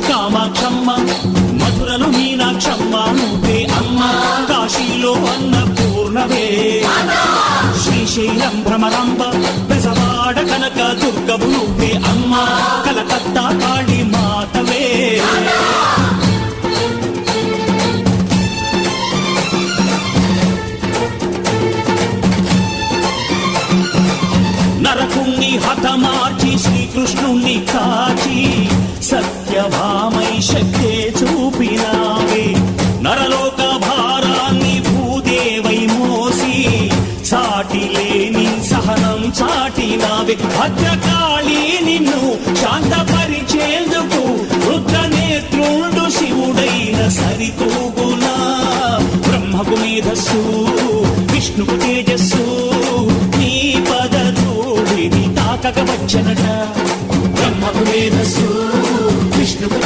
కామాక్షమ్మ, మధురలు మీనాక్షమ్మ నువ్వే అమ్మ, కాశీలో అన్నపూర్ణవే, శ్రీశైలం భ్రమరాంబ, బెజవాడ కనక దుర్గవు నువ్వే అమ్మ, కలకత్తా కాళీ మాతవే. నరకుణ్ణి హతమార్చి శ్రీకృష్ణుణ్ణి కాచి సత్యభామై శక్తే చూపినావే, నరలోక భారాన్ని భూదేవై మోసి సాటి లేని సహనం చాటినావే. భద్రకాళి నిన్ను శాంతపరిచేందుకు రుద్రనేత్రుండు శివుడైన సరితూగునా, బ్రహ్మకు మేధస్సు విష్ణుకు